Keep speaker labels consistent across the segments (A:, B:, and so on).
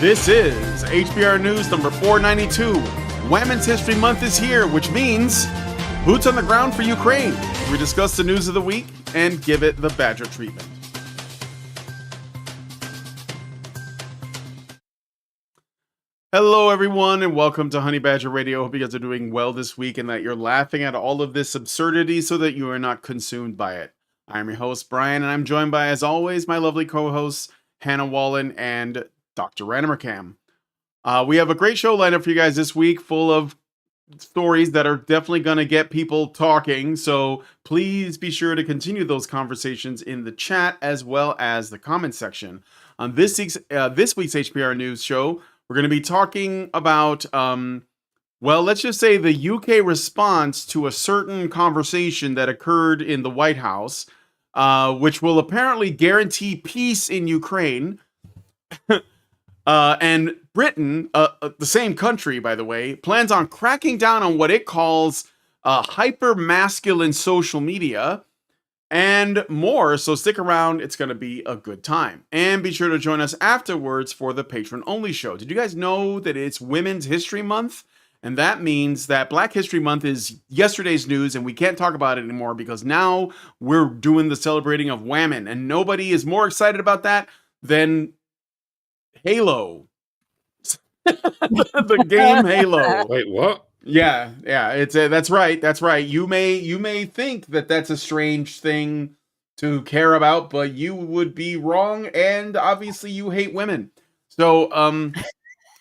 A: This is HBR News number 492. Wammen's History Month is here, which means boots on the ground for Ukraine. We discuss the news of the week and give it the Badger treatment. Hello, everyone, and welcome to Honey Badger Radio. Hope you guys are doing well this week and that you're laughing at all of this absurdity so that you are not consumed by it. I'm your host, Brian, and I'm joined by, as always, my lovely co-hosts, Hannah Wallen and Dr. Ranamercam. We have a great show lined up for you guys this week, full of stories that are definitely going to get people talking. So please be sure to continue those conversations in the chat as well as the comment section. On this week's HBR News show, we're going to be talking about, let's just say the UK response to a certain conversation that occurred in the White House, which will apparently guarantee peace in Ukraine. And Britain, the same country, by the way, plans on cracking down on what it calls hyper-masculine social media and more. So stick around. It's going to be a good time. And be sure to join us afterwards for the patron-only show. Did you guys know that it's Women's History Month? And that means that Black History Month is yesterday's news, and we can't talk about it anymore because now we're doing the celebrating of Wammen. And nobody is more excited about that than Halo. The game Halo.
B: Wait, what?
A: Yeah, it's that's right. You may think that that's a strange thing to care about, but you would be wrong, and obviously you hate women. So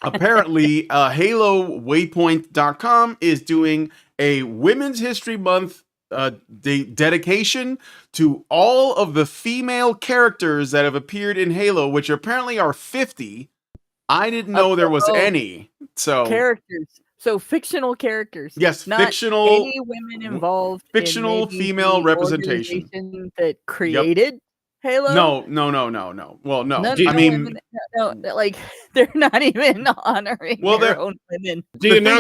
A: apparently HaloWaypoint.com is doing a Women's History Month dedication to all of the female characters that have appeared in Halo, which apparently are 50. I didn't know there was any. So
C: characters. So fictional characters.
A: Yes,
C: not
A: fictional.
C: Any women involved.
A: Fictional
C: in
A: female representation
C: that created Halo.
A: No. Well, no.
C: No, like they're not even honoring their own women.
B: Do you now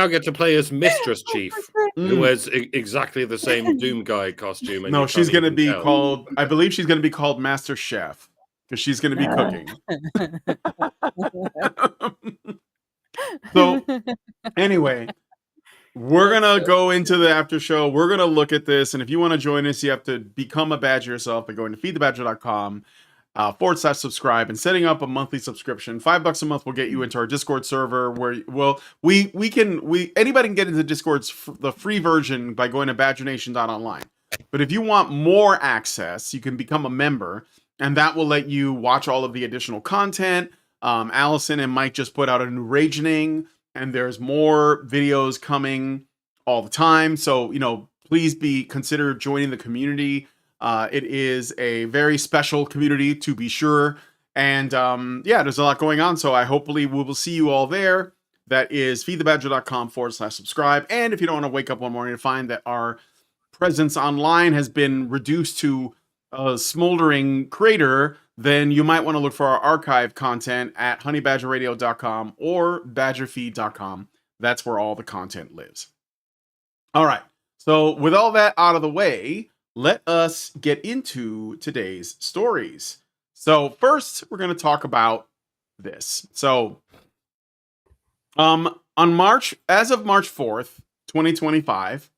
B: get to play as Mistress Chief, who wears exactly the same Doom Guy costume? And
A: no, she's going to be called. I believe she's going to be called Master Chef because she's going to be cooking. So, anyway, we're going to go into the after show. We're going to look at this. And if you want to join us, you have to become a Badger yourself by going to feedthebadger.com /subscribe and setting up a monthly subscription. $5 a month will get you into our Discord server where, anybody can get into Discord's the free version by going to badgernation.online. But if you want more access, you can become a member, and that will let you watch all of the additional content. Allison and Mike just put out a new Ragening, and there's more videos coming all the time. So, please consider joining the community. It is a very special community, to be sure. And there's a lot going on. So hopefully we will see you all there. That is feedthebadger.com /subscribe. And if you don't want to wake up one morning to find that our presence online has been reduced to a smoldering crater, then you might want to look for our archive content at honeybadgerradio.com or badgerfeed.com. That's where all the content lives. All right. So with all that out of the way, let us get into today's stories. So first, we're going to talk about this. So as of March 4th, 2025,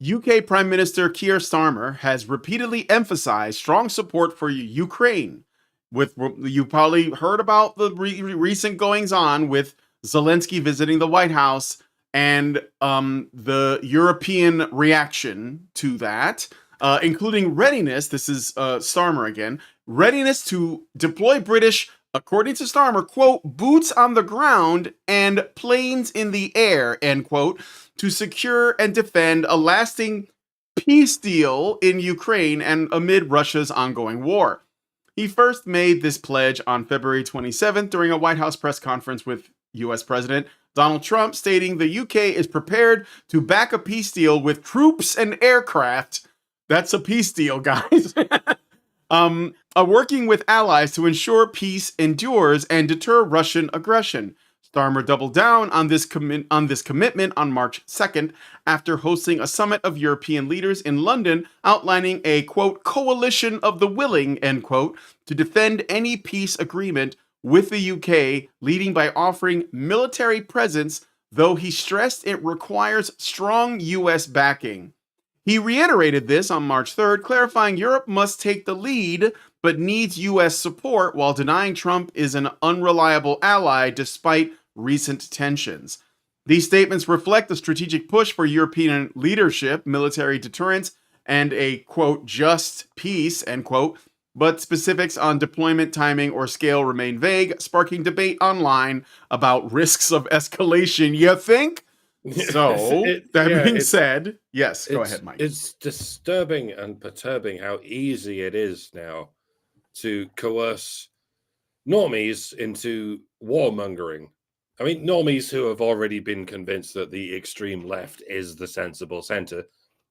A: UK Prime Minister Kier Starmer has repeatedly emphasized strong support for Ukraine. You probably heard about the recent goings-on with Zelensky visiting the White House and the European reaction to that, including readiness. This is Starmer again. Readiness to deploy British, according to Starmer, quote, boots on the ground and planes in the air, end quote, to secure and defend a lasting peace deal in Ukraine and amid Russia's ongoing war. He first made this pledge on February 27th during a White House press conference with U.S. President Donald Trump, stating the UK is prepared to back a peace deal with troops and aircraft. That's a peace deal, guys. Working with allies to ensure peace endures and deter Russian aggression. Starmer doubled down on this commitment on March 2nd after hosting a summit of European leaders in London, outlining a, quote, coalition of the willing, end quote, to defend any peace agreement with the UK, leading by offering military presence, though he stressed it requires strong US backing. He reiterated this on March 3rd, clarifying Europe must take the lead but needs US support while denying Trump is an unreliable ally despite recent tensions. These statements reflect the strategic push for European leadership, military deterrence, and a quote, just peace, end quote, but specifics on deployment timing or scale remain vague, sparking debate online about risks of escalation. You think? So, that being said, yes, go ahead, Mike.
B: It's disturbing and perturbing how easy it is now to coerce normies into warmongering. I mean, normies who have already been convinced that the extreme left is the sensible center,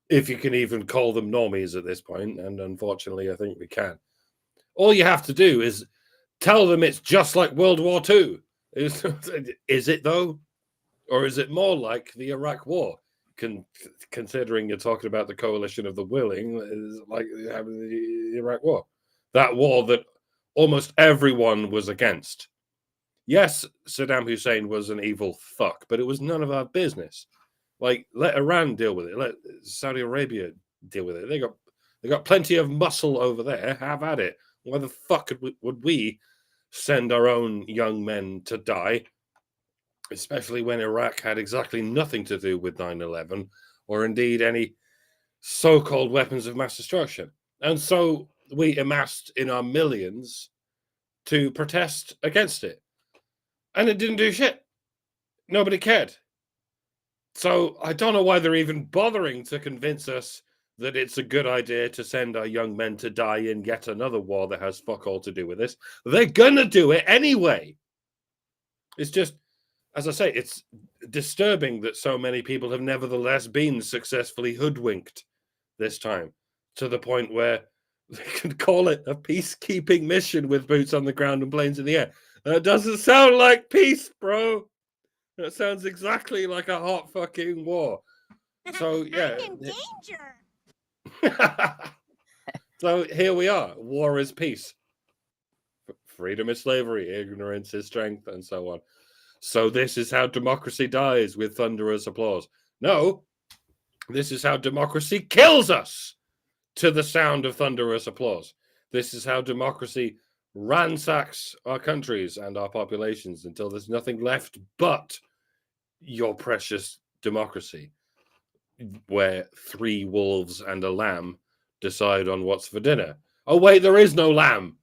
B: if you can even call them normies at this point, and unfortunately, I think we can. All you have to do is tell them it's just like World War II. Is it, though? Or is it more like the Iraq War? Considering you're talking about the coalition of the willing, is like the Iraq War. That war that almost everyone was against. Yes, Saddam Hussein was an evil fuck, but it was none of our business. Like, let Iran deal with it. Let Saudi Arabia deal with it. They got plenty of muscle over there. Have at it. Why the fuck would we send our own young men to die? Especially when Iraq had exactly nothing to do with 9/11, or indeed any so-called weapons of mass destruction. And so we amassed in our millions to protest against it. And it didn't do shit. Nobody cared. So I don't know why they're even bothering to convince us that it's a good idea to send our young men to die in yet another war that has fuck all to do with this. They're gonna do it anyway. It's just, as I say, it's disturbing that so many people have nevertheless been successfully hoodwinked this time, to the point where they can call it a peacekeeping mission with boots on the ground and planes in the air. That doesn't sound like peace, bro. That sounds exactly like a hot fucking war. So, yeah.
D: I'm in danger.
B: So here we are. War is peace. Freedom is slavery. Ignorance is strength, and so on. So this is how democracy dies, with thunderous applause. No, this is how democracy kills us, to the sound of thunderous applause. This is how democracy ransacks our countries and our populations until there's nothing left but your precious democracy, where 3 wolves and a lamb decide on what's for dinner. Oh, wait, there is no lamb.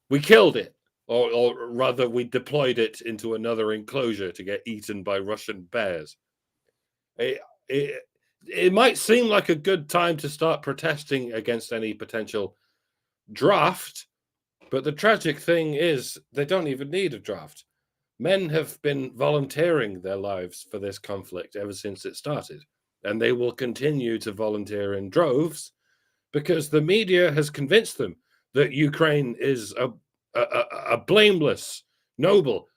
B: We killed it. Or rather, we deployed it into another enclosure to get eaten by Russian bears. It might seem like a good time to start protesting against any potential draft, but the tragic thing is they don't even need a draft. Men have been volunteering their lives for this conflict ever since it started, and they will continue to volunteer in droves because the media has convinced them that Ukraine is a blameless, noble,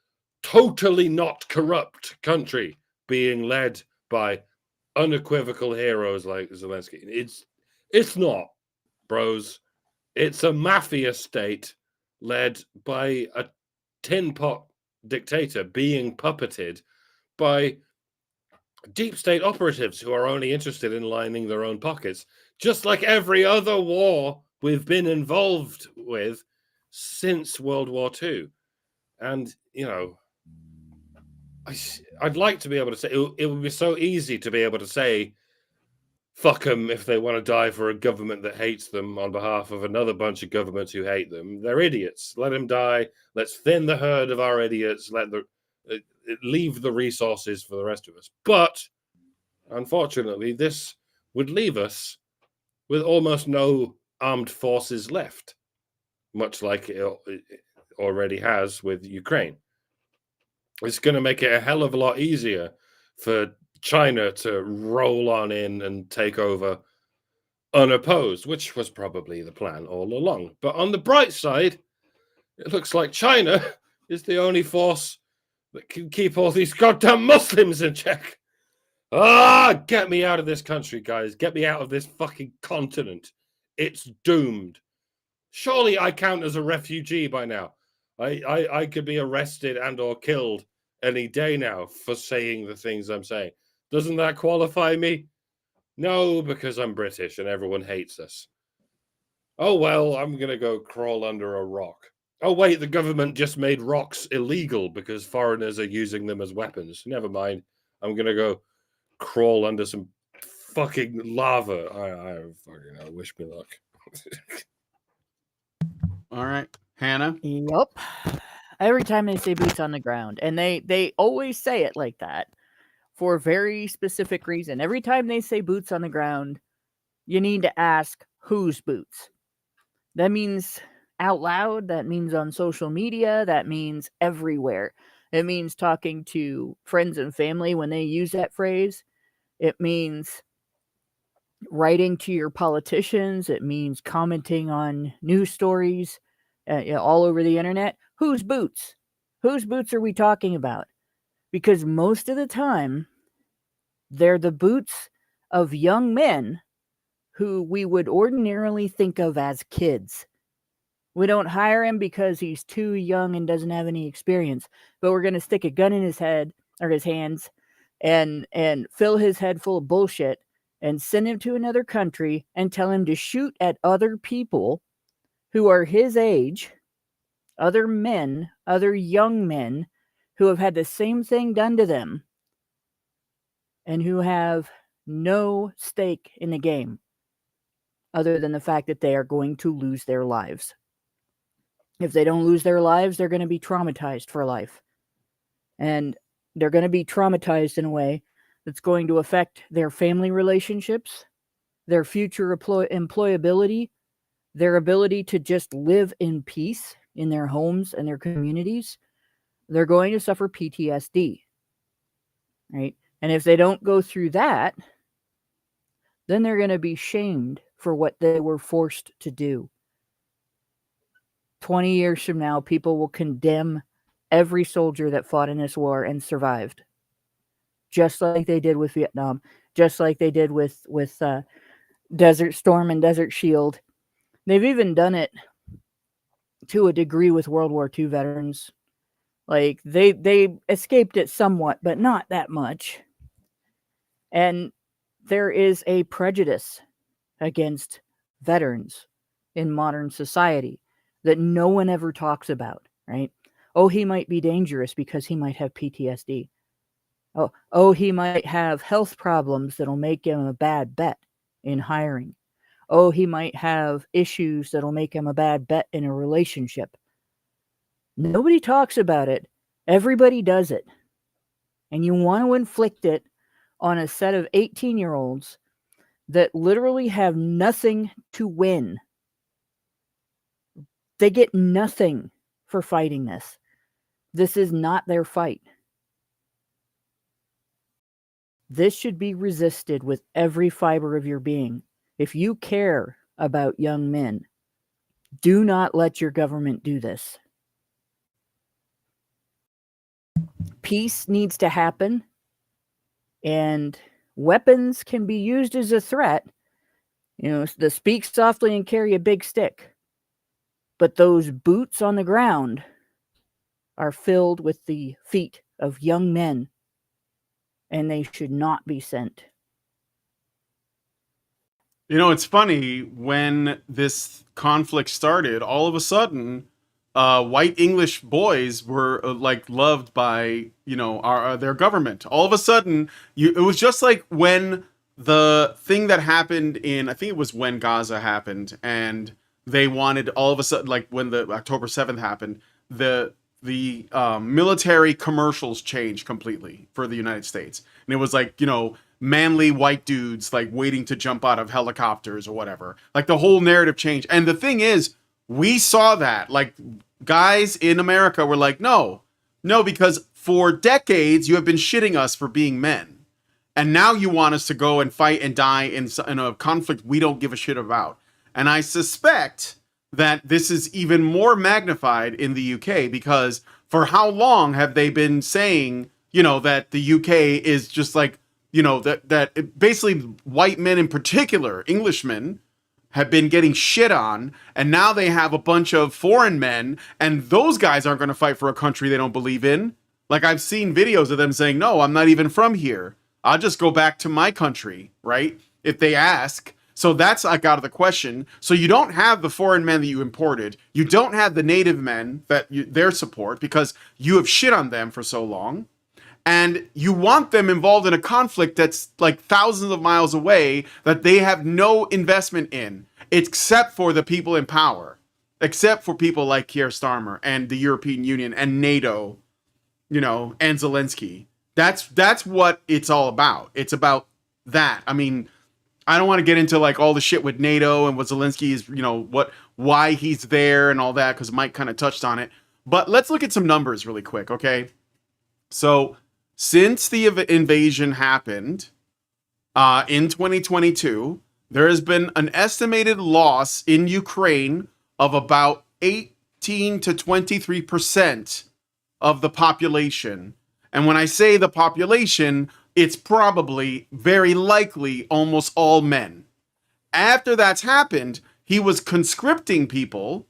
B: totally not corrupt country being led by unequivocal heroes like Zelensky. It's not, bros. It's a mafia state led by a tin pot dictator being puppeted by deep state operatives who are only interested in lining their own pockets, just like every other war we've been involved with since World War II. And, you know, I'd like to be able to say, it would be so easy to be able to say, fuck them if they want to die for a government that hates them on behalf of another bunch of governments who hate them. They're idiots. Let them die. Let's thin the herd of our idiots. Leave the resources for the rest of us. But, unfortunately, this would leave us with almost no armed forces left, much like it already has with Ukraine. It's going to make it a hell of a lot easier for China to roll on in and take over unopposed, which was probably the plan all along. But on the bright side, it looks like China is the only force that can keep all these goddamn Muslims in check. Get me out of this country, guys. Get me out of this fucking continent. It's doomed. Surely I count as a refugee by now. I could be arrested and or killed any day now for saying the things I'm saying. Doesn't that qualify me? No, because I'm British and everyone hates us. Oh, well, I'm going to go crawl under a rock. Oh, wait, the government just made rocks illegal because foreigners are using them as weapons. Never mind. I'm going to go crawl under some fucking lava. I wish me luck.
A: All right, Hannah.
C: Yup. Every time they say boots on the ground, and they always say it like that for a very specific reason. Every time they say boots on the ground, you need to ask whose boots. That means out loud, that means on social media, that means everywhere. It means talking to friends and family when they use that phrase. It means writing to your politicians. It means commenting on news stories all over the internet. Whose boots? Whose boots are we talking about? Because most of the time, they're the boots of young men who we would ordinarily think of as kids. We don't hire him because he's too young and doesn't have any experience, but we're going to stick a gun in his head or his hands and fill his head full of bullshit and send him to another country and tell him to shoot at other people who are his age, other men, other young men who have had the same thing done to them and who have no stake in the game other than the fact that they are going to lose their lives. If they don't lose their lives, they're going to be traumatized for life. And they're going to be traumatized in a way that's going to affect their family relationships, their future employability, their ability to just live in peace in their homes and their communities. They're going to suffer PTSD, right? And if they don't go through that, then they're going to be shamed for what they were forced to do. 20 years from now, people will condemn every soldier that fought in this war and survived. Just like they did with Vietnam, just like they did with Desert Storm and Desert Shield. They've even done it to a degree with World War II veterans. Like, they escaped it somewhat, but not that much. And there is a prejudice against veterans in modern society that no one ever talks about, right? Oh, he might be dangerous because he might have PTSD. Oh, he might have health problems that'll make him a bad bet in hiring. Oh, he might have issues that'll make him a bad bet in a relationship. Nobody talks about it. Everybody does it. And you want to inflict it on a set of 18-year-olds that literally have nothing to win. They get nothing for fighting this. This is not their fight. This should be resisted with every fiber of your being. If you care about young men, do not let your government do this. Peace needs to happen, and weapons can be used as a threat. You know, the speak softly and carry a big stick. But those boots on the ground are filled with the feet of young men, and they should not be sent.
A: You know, it's funny, when this conflict started, all of a sudden, white English boys were loved by, their government. All of a sudden, it was just like when the thing that happened I think it was when Gaza happened, and they wanted, all of a sudden, like when the October 7th happened, the military commercials changed completely for the United States. And it was like, manly white dudes like waiting to jump out of helicopters or whatever. Like, the whole narrative changed. And the thing is, we saw that. Like, guys in America were like, no, because for decades you have been shitting us for being men. And now you want us to go and fight and die in a conflict we don't give a shit about. And I suspect that this is even more magnified in the UK, because for how long have they been saying, that the UK is just like, that basically white men in particular, Englishmen, have been getting shit on, and now they have a bunch of foreign men, and those guys aren't going to fight for a country they don't believe in. Like, I've seen videos of them saying, no, I'm not even from here. I'll just go back to my country, right? If they ask. So that's like out of the question. So you don't have the foreign men that you imported. You don't have the native men that their support, because you have shit on them for so long. And you want them involved in a conflict that's like thousands of miles away that they have no investment in, except for the people in power, except for people like Kier Starmer and the European Union and NATO, you know, and Zelensky. That's what it's all about. It's about that. I mean, I don't want to get into like all the shit with NATO and what Zelensky is, you know, why he's there and all that, because Mike kind of touched on it. But let's look at some numbers really quick, okay? So since the invasion happened in 2022, there has been an estimated loss in Ukraine of about 18 to 23% of the population. And when I say the population, it's probably, very likely, almost all men. After that's happened, he was conscripting people,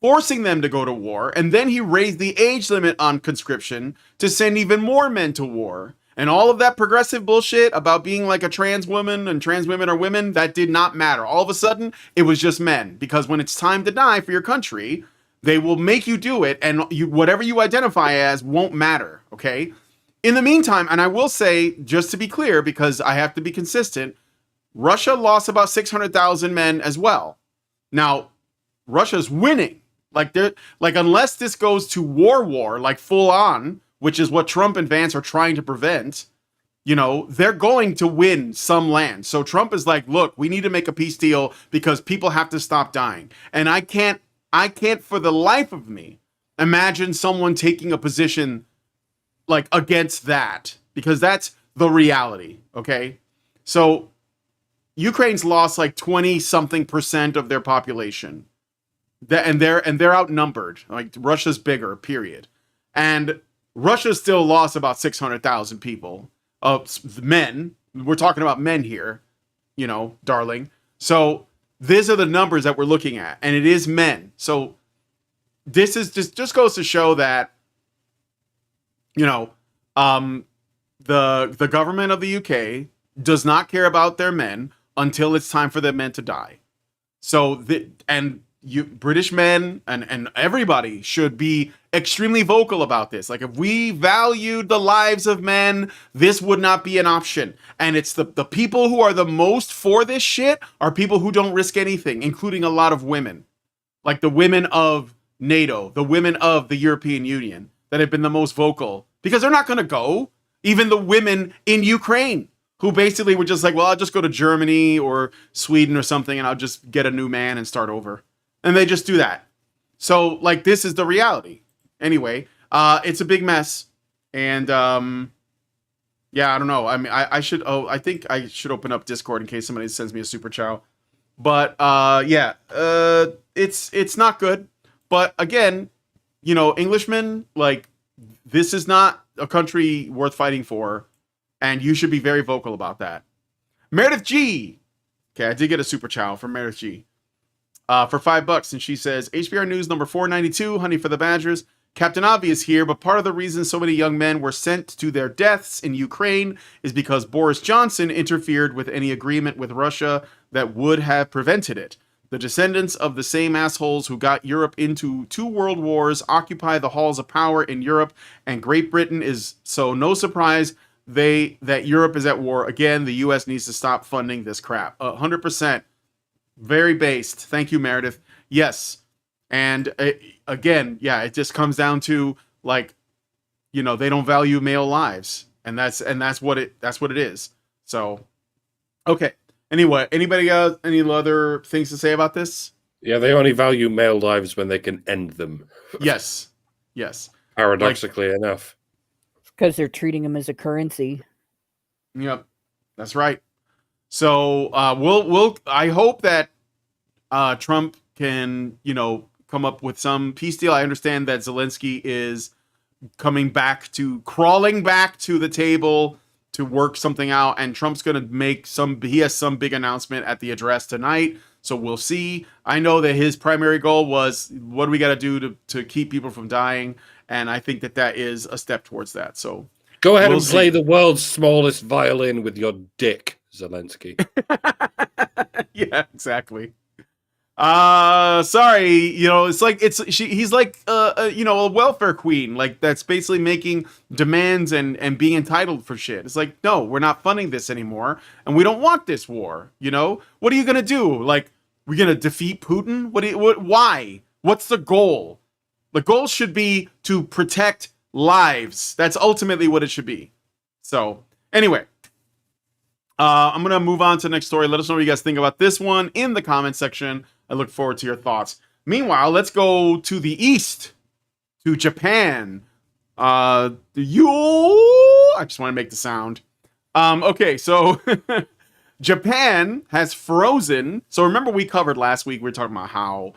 A: forcing them to go to war, and then he raised the age limit on conscription to send even more men to war. And all of that progressive bullshit about being like a trans woman and trans women are women, that did not matter. All of a sudden, it was just men. Because when it's time to die for your country, they will make you do it, and whatever you identify as won't matter, okay? In the meantime, and I will say, just to be clear, because I have to be consistent, Russia lost about 600,000 men as well. Now, Russia's winning. Like unless this goes to war, like full on, which is what Trump and Vance are trying to prevent, you know, they're going to win some land. So Trump is like, look, we need to make a peace deal because people have to stop dying. And I can't for the life of me imagine someone taking a position like against that, because that's the reality. Okay. So Ukraine's lost like 20-something% of their population. And they're outnumbered. Like Russia's bigger, period. And Russia still lost about 600,000 people, men. We're talking about men here, you know, darling. So these are the numbers that we're looking at, and it is men. So this is just goes to show that, you know, the government of the UK does not care about their men until it's time for their men to die. So British men and everybody should be extremely vocal about this. Like, if we valued the lives of men, this would not be an option. And it's the people who are the most for this shit are people who don't risk anything, including a lot of women. Like the women of NATO, the women of the European Union that have been the most vocal, because they're not going to go. Even the women in Ukraine who basically were just like, well, I'll just go to Germany or Sweden or something and I'll just get a new man and start over. And they just do that. So, like, this is the reality. Anyway, it's a big mess. And, yeah, I don't know. I mean, I think I should open up Discord in case somebody sends me a super chow. But, yeah, it's not good. But, again, you know, Englishmen, like, this is not a country worth fighting for. And you should be very vocal about that. Meredith G. Okay, I did get a super chow from Meredith G. For $5, and she says, HBR News number 492, Honey for the Badgers. Captain Obvious here, but part of the reason so many young men were sent to their deaths in Ukraine is because Boris Johnson interfered with any agreement with Russia that would have prevented it. The descendants of the same assholes who got Europe into 2 world wars occupy the halls of power in Europe, and Great Britain is so no surprise that Europe is at war. Again, the US needs to stop funding this crap. 100%. Very based. Thank you, Meredith. Yes. And again, yeah, it just comes down to, like, you know, they don't value male lives, and that's what it is. So, okay. Anyway, anybody got any other things to say about this?
B: Yeah, they only value male lives when they can end them.
A: Yes.
B: Paradoxically enough.
C: Because they're treating them as a currency.
A: Yep. That's right. So I hope that Trump can, you know, come up with some peace deal. I understand that Zelensky is crawling back to the table to work something out, and Trump's going to make he has some big announcement at the address tonight. So we'll see. I know that his primary goal was, what do we got to do to keep people from dying? And I think that is a step towards that. So
B: Go ahead
A: we'll
B: and play
A: see.
B: the world's smallest violin with your dick, Zelensky.
A: Yeah, exactly. Sorry, it's like he's like a welfare queen, like that's basically making demands and being entitled for shit. It's like, no, we're not funding this anymore, and we don't want this war. What are you gonna do? Like, we're gonna defeat Putin? Why? What's the goal? The goal should be to protect lives. That's ultimately what it should be. So anyway, I'm gonna move on to the next story. Let us know what you guys think about this one in the comment section. I look forward to your thoughts. Meanwhile, let's go to the east, to Japan. I just want to make the sound. Okay, so Japan has frozen. So remember, we covered last week, we were talking about how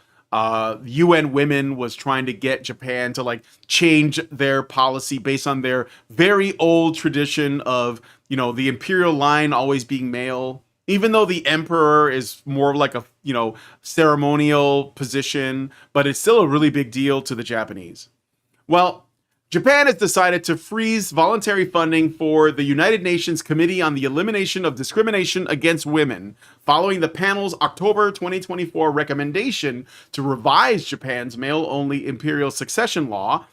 A: UN Women was trying to get Japan to like change their policy based on their very old tradition of, the imperial line always being male. Even though the emperor is more like a, ceremonial position, but it's still a really big deal to the Japanese. Well, Japan has decided to freeze voluntary funding for the United Nations Committee on the Elimination of Discrimination Against Women, following the panel's October 2024 recommendation to revise Japan's male-only imperial succession law,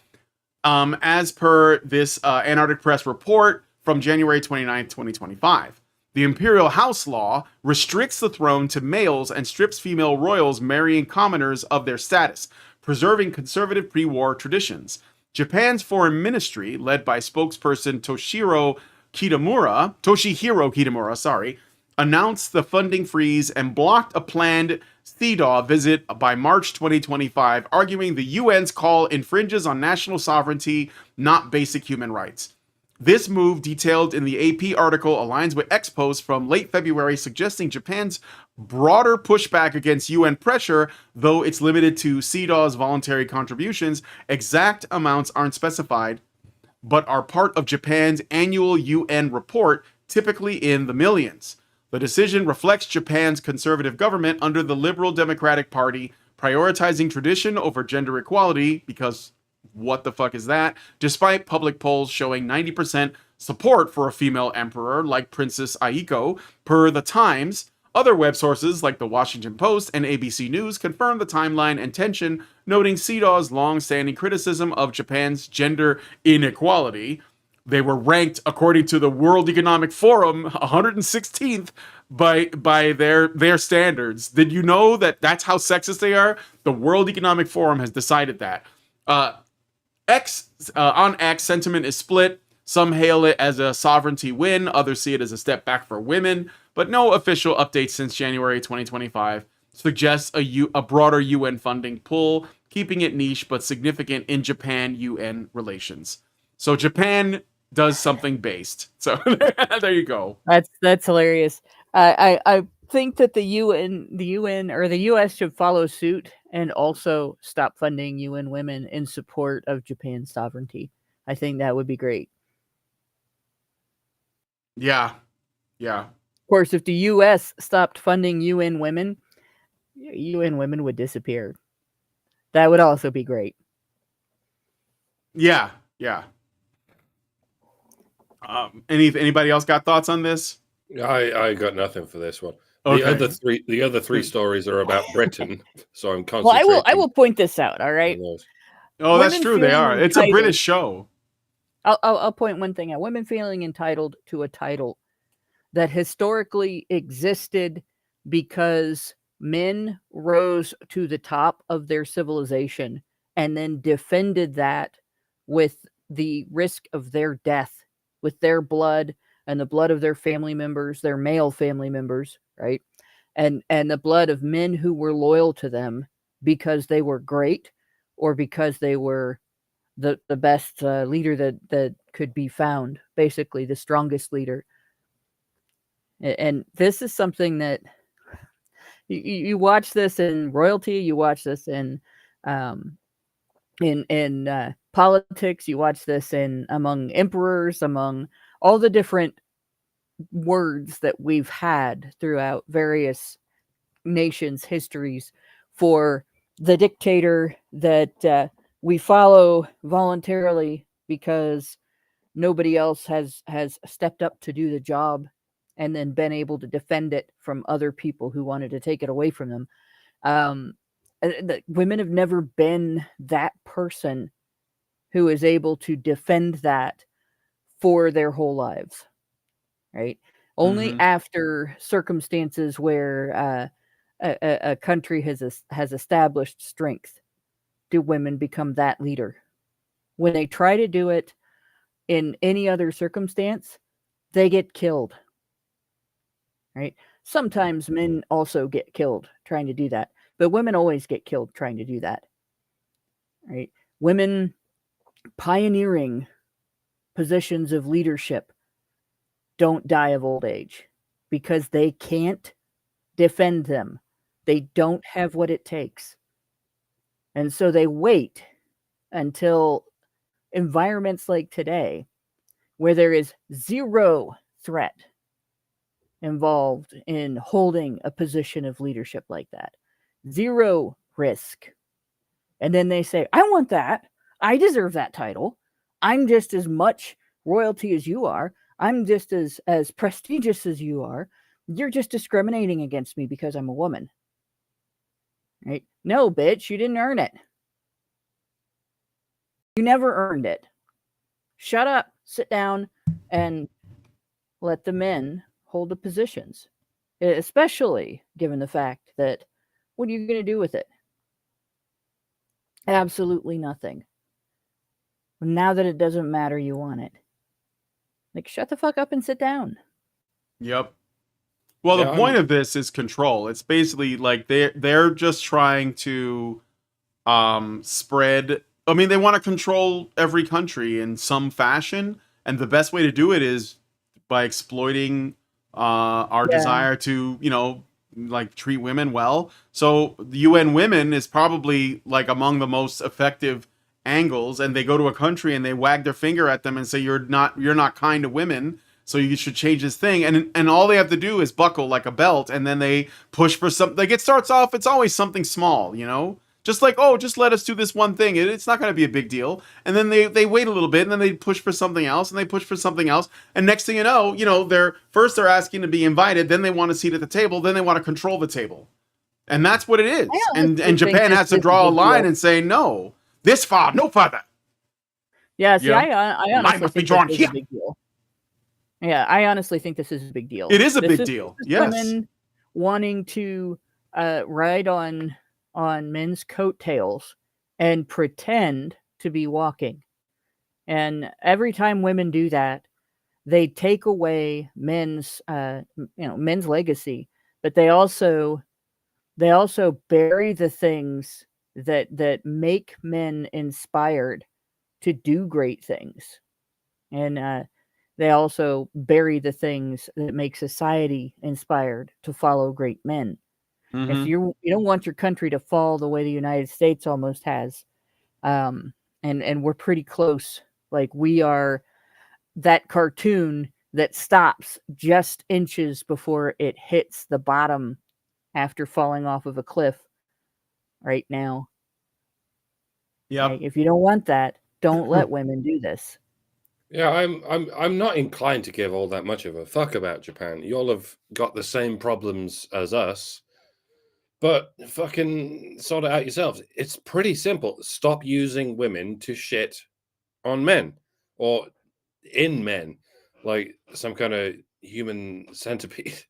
A: as per this Antarctic Press report from January 29, 2025. The Imperial House law restricts the throne to males and strips female royals marrying commoners of their status, preserving conservative pre-war traditions. Japan's foreign ministry, led by spokesperson Toshihiro Kitamura, announced the funding freeze and blocked a planned CEDAW visit by March 2025, arguing the UN's call infringes on national sovereignty, not basic human rights. This move, detailed in the AP article, aligns with posts from late February suggesting Japan's broader pushback against UN pressure, though it's limited to CEDAW's voluntary contributions. Exact amounts aren't specified, but are part of Japan's annual UN report, typically in the millions. The decision reflects Japan's conservative government under the Liberal Democratic Party, prioritizing tradition over gender equality, because what the fuck is that? Despite public polls showing 90% support for a female emperor like Princess Aiko, per The Times. Other web sources like the Washington Post and ABC News confirm the timeline and tension, noting CEDAW's long-standing criticism of Japan's gender inequality. They were ranked, according to the World Economic Forum, 116th by their standards. Did you know that that's how sexist they are? The World Economic Forum has decided that. On X, sentiment is split. Some hail it as a sovereignty win, others see it as a step back for women, but no official updates since January 2025 suggests a broader UN funding pull, keeping it niche but significant in Japan-UN relations. So Japan does something based. So there you go.
C: That's hilarious. I think that the UN or the US should follow suit and also stop funding UN Women in support of Japan's sovereignty. I think that would be great.
A: Yeah.
C: Of course, if the US stopped funding UN Women, UN Women would disappear. That would also be great.
A: Yeah. Anybody else got thoughts on this?
B: I got nothing for this one.
A: Okay.
B: The other three stories are about Britain, so I'm concentrating.
C: Well, I will point this out. All right.
A: Oh, that's true. They are. It's a British show.
C: I'll point one thing out. Women feeling entitled to a title that historically existed because men rose to the top of their civilization and then defended that with the risk of their death, with their blood and the blood of their family members, their male family members, right? And the blood of men who were loyal to them because they were great or because they were the best leader that could be found, basically the strongest leader. And this is something that you watch this in royalty, you watch this in politics, you watch this among emperors, among all the different words that we've had throughout various nations' histories for the dictator that we follow voluntarily because nobody else has stepped up to do the job and then been able to defend it from other people who wanted to take it away from them. Women have never been that person who is able to defend that for their whole lives, right? Only after circumstances where a country has established strength do women become that leader. When they try to do it in any other circumstance, they get killed, right? Sometimes men also get killed trying to do that, but women always get killed trying to do that, right? Women pioneering positions of leadership don't die of old age because they can't defend them. They don't have what it takes. And so they wait until environments like today, where there is zero threat involved in holding a position of leadership like that, zero risk. And then they say, I want that. I deserve that title. I'm just as much royalty as you are. I'm just as prestigious as you are. You're just discriminating against me because I'm a woman. Right? No, bitch, you didn't earn it. You never earned it. Shut up, sit down, and let the men hold the positions. Especially given the fact that, what are you going to do with it? Absolutely nothing. Now that it doesn't matter, you want it. Like, shut the fuck up and sit down.
A: Yep. Well, the point of this is control. It's basically like they're just trying to spread. I mean, they want to control every country in some fashion, and the best way to do it is by exploiting our desire to, like treat women well. So the UN Women is probably like among the most effective angles, and they go to a country and they wag their finger at them and say you're not kind to women, so you should change this thing, and all they have to do is buckle like a belt, and then they push for something. Like, it starts off, it's always something small, just like, oh, just let us do this one thing, it's not going to be a big deal. And then they wait a little bit, and then they push for something else, and they push for something else, and next thing you know, they're asking to be invited, then they want a seat at the table, then they want to control the table. And that's what it is. And Japan has to draw a line and say, no, this far, no further.
C: Yeah, see, I honestly
A: must be
C: think
A: drawn
C: this is
A: here.
C: a big deal. Yeah, I honestly think this is a big deal.
A: It is a big deal. Yes.
C: Women wanting to ride on men's coattails and pretend to be walking. And every time women do that, they take away men's legacy, but they also bury the things that make men inspired to do great things. And they also bury the things that make society inspired to follow great men. If you don't want your country to fall the way the United States almost has, and we're pretty close. Like, we are that cartoon that stops just inches before it hits the bottom after falling off of a cliff right now.
A: Yeah.
C: Like, if you don't want that, don't let women do this.
B: Yeah, I'm not inclined to give all that much of a fuck about Japan. You all have got the same problems as us, but fucking sort it out yourselves. It's pretty simple. Stop using women to shit on men or in men, like some kind of human centipede.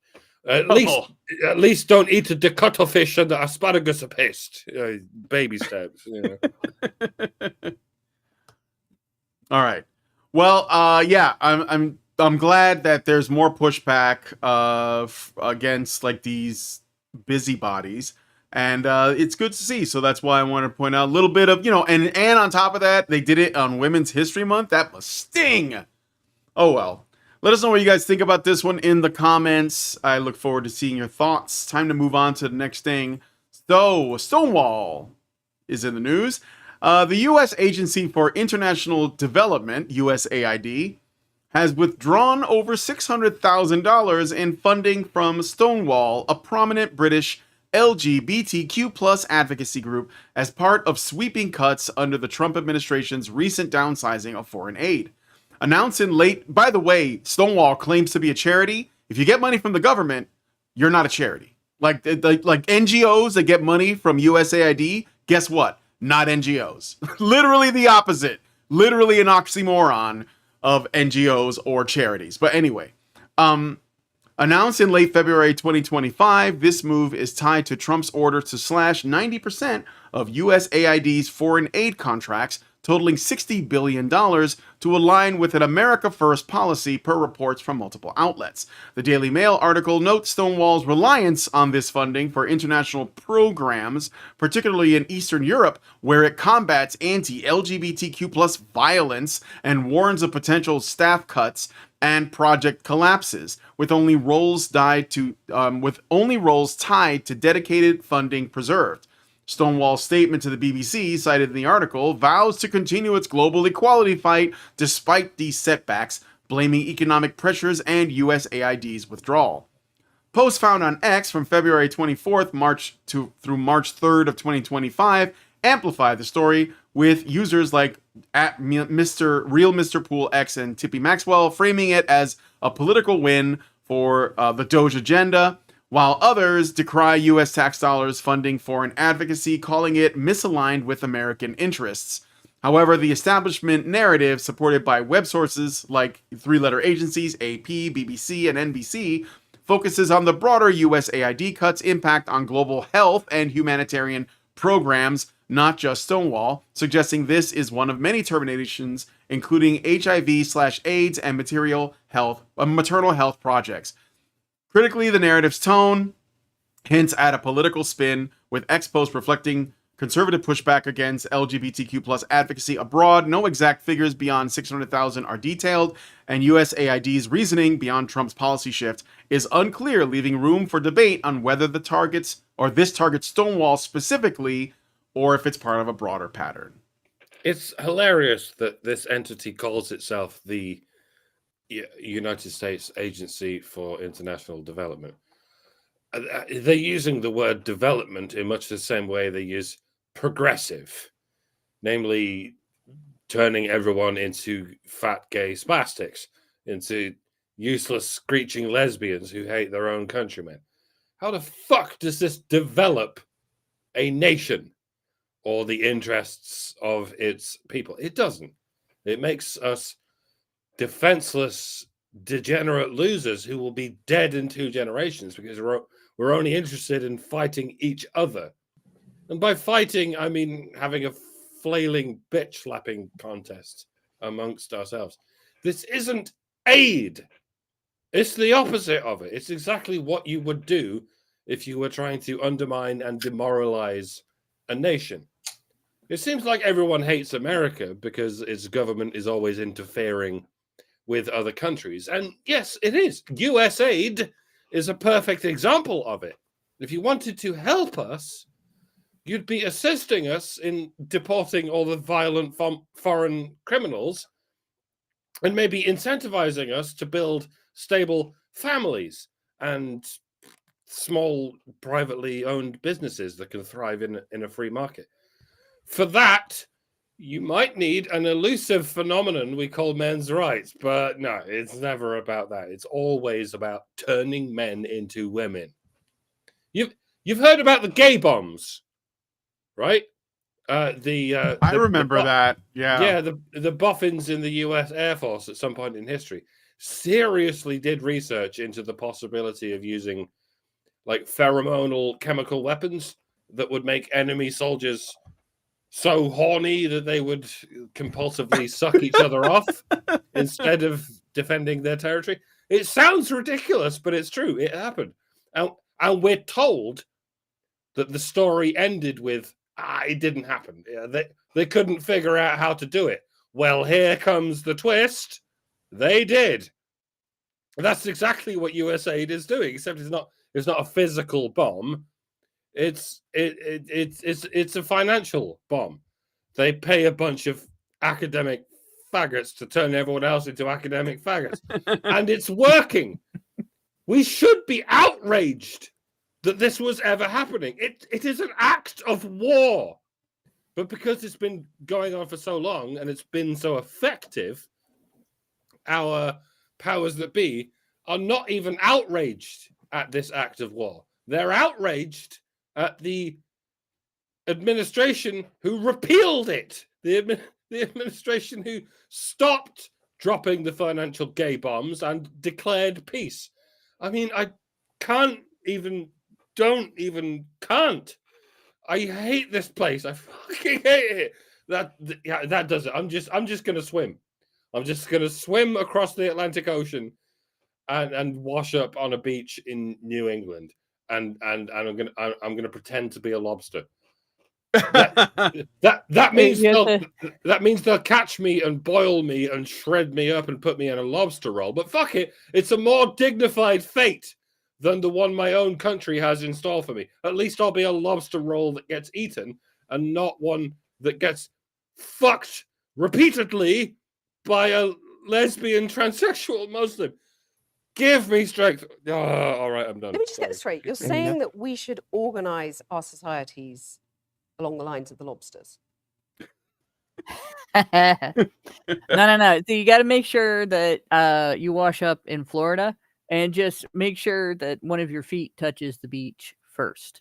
B: At least don't eat the cuttlefish and the asparagus paste. Baby steps.
A: All right. Well, yeah, I'm glad that there's more pushback against like these busybodies, and it's good to see. So that's why I want to point out a little bit of, and on top of that, they did it on Women's History Month. That must sting. Oh well. Let us know what you guys think about this one in the comments. I look forward to seeing your thoughts. Time to move on to the next thing. So, Stonewall is in the news. The U.S. Agency for International Development, USAID, has withdrawn over $600,000 in funding from Stonewall, a prominent British LGBTQ plus advocacy group as part of sweeping cuts under the Trump administration's recent downsizing of foreign aid. Announced in late, by the way, Stonewall claims to be a charity. If you get money from the government, you're not a charity. Like NGOs that get money from USAID, guess what? Not NGOs. Literally the opposite. Literally an oxymoron of NGOs or charities. But anyway, announced in late February 2025, this move is tied to Trump's order to slash 90% of USAID's foreign aid contracts, totaling $60 billion, to align with an America First policy, per reports from multiple outlets. The Daily Mail article notes Stonewall's reliance on this funding for international programs, particularly in Eastern Europe, where it combats anti-LGBTQ plus violence and warns of potential staff cuts and project collapses, with only roles tied to dedicated funding preserved. Stonewall's statement to the BBC, cited in the article, vows to continue its global equality fight despite these setbacks, blaming economic pressures and USAID's withdrawal. Post found on X from February 24th through March 3rd of 2025 amplify the story, with users like at Mr. Pool X and Tippy Maxwell framing it as a political win for the Doge agenda, while others decry U.S. tax dollars funding foreign advocacy, calling it misaligned with American interests. However, the establishment narrative, supported by web sources like three-letter agencies AP, BBC, and NBC, focuses on the broader USAID cuts' impact on global health and humanitarian programs, not just Stonewall, suggesting this is one of many terminations, including HIV/AIDS and maternal health projects. Critically, the narrative's tone hints at a political spin, with X posts reflecting conservative pushback against LGBTQ plus advocacy abroad. No exact figures beyond 600,000 are detailed, and USAID's reasoning beyond Trump's policy shift is unclear, leaving room for debate on whether this targets Stonewall specifically, or if it's part of a broader pattern.
B: It's hilarious that this entity calls itself the United States Agency for International Development. They're using the word development in much the same way they use progressive, namely turning everyone into fat gay spastics, into useless screeching lesbians who hate their own countrymen. How the fuck does this develop a nation or the interests of its people? It doesn't. It makes us defenseless, degenerate losers who will be dead in 2 generations because we're only interested in fighting each other. And by fighting, I mean having a flailing bitch slapping contest amongst ourselves. This isn't aid. It's the opposite of it. It's exactly what you would do if you were trying to undermine and demoralize a nation. It seems like everyone hates America because its government is always interfering with other countries. And yes, it is. USAID is a perfect example of it. If you wanted to help us, you'd be assisting us in deporting all the violent foreign criminals and maybe incentivizing us to build stable families and small privately owned businesses that can thrive in a free market. For that, you might need an elusive phenomenon we call men's rights, but no, it's never about that. It's always about turning men into women. You've heard about the gay bombs, right? I
A: remember that. Yeah,
B: the boffins in the U.S. Air Force at some point in history seriously did research into the possibility of using like pheromonal chemical weapons that would make enemy soldiers so horny that they would compulsively suck each other off instead of defending their territory. It sounds ridiculous, but it's true. It happened. And we're told that the story ended with, it didn't happen. They couldn't figure out how to do it. Well, here comes the twist. They did. That's exactly what USAID is doing, except it's not a physical bomb. It's a financial bomb. They pay a bunch of academic faggots to turn everyone else into academic faggots. And it's working. We should be outraged that this was ever happening. It is an act of war. But because it's been going on for so long and it's been so effective, our powers that be are not even outraged at this act of war. They're outraged at the administration who repealed it, the administration who stopped dropping the financial gay bombs and declared peace. I mean, I can't. I hate this place. I fucking hate it. That does it. I'm just gonna swim. I'm just gonna swim across the Atlantic Ocean and wash up on a beach in New England. And I'm gonna pretend to be a lobster. That means that means they'll catch me and boil me and shred me up and put me in a lobster roll. But fuck it, it's a more dignified fate than the one my own country has in store for me. At least I'll be a lobster roll that gets eaten and not one that gets fucked repeatedly by a lesbian transsexual Muslim. Give me strength. Oh, all right, I'm done.
E: Let me just get
B: Sorry.
E: this straight. You're saying that we should organize our societies along the lines of the lobsters.
C: No. So you got to make sure that you wash up in Florida, and just make sure that one of your feet touches the beach first,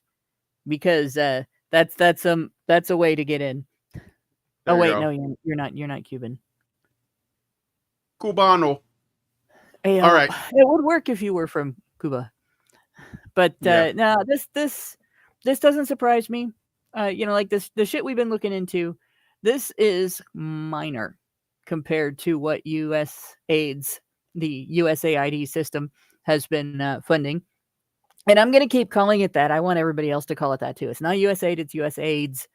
C: because that's a way to get in.
A: There
C: Oh
A: you
C: wait,
A: go.
C: no, you're not Cuban.
A: Cubano.
C: Hey,
A: All right.
C: It would work if you were from Cuba, but
A: Yeah.
C: no, this doesn't surprise me. Like the shit we've been looking into, this is minor compared to what the USAID system has been funding. And I'm going to keep calling it that. I want everybody else to call it that too. It's not USAID, it's USAIDs.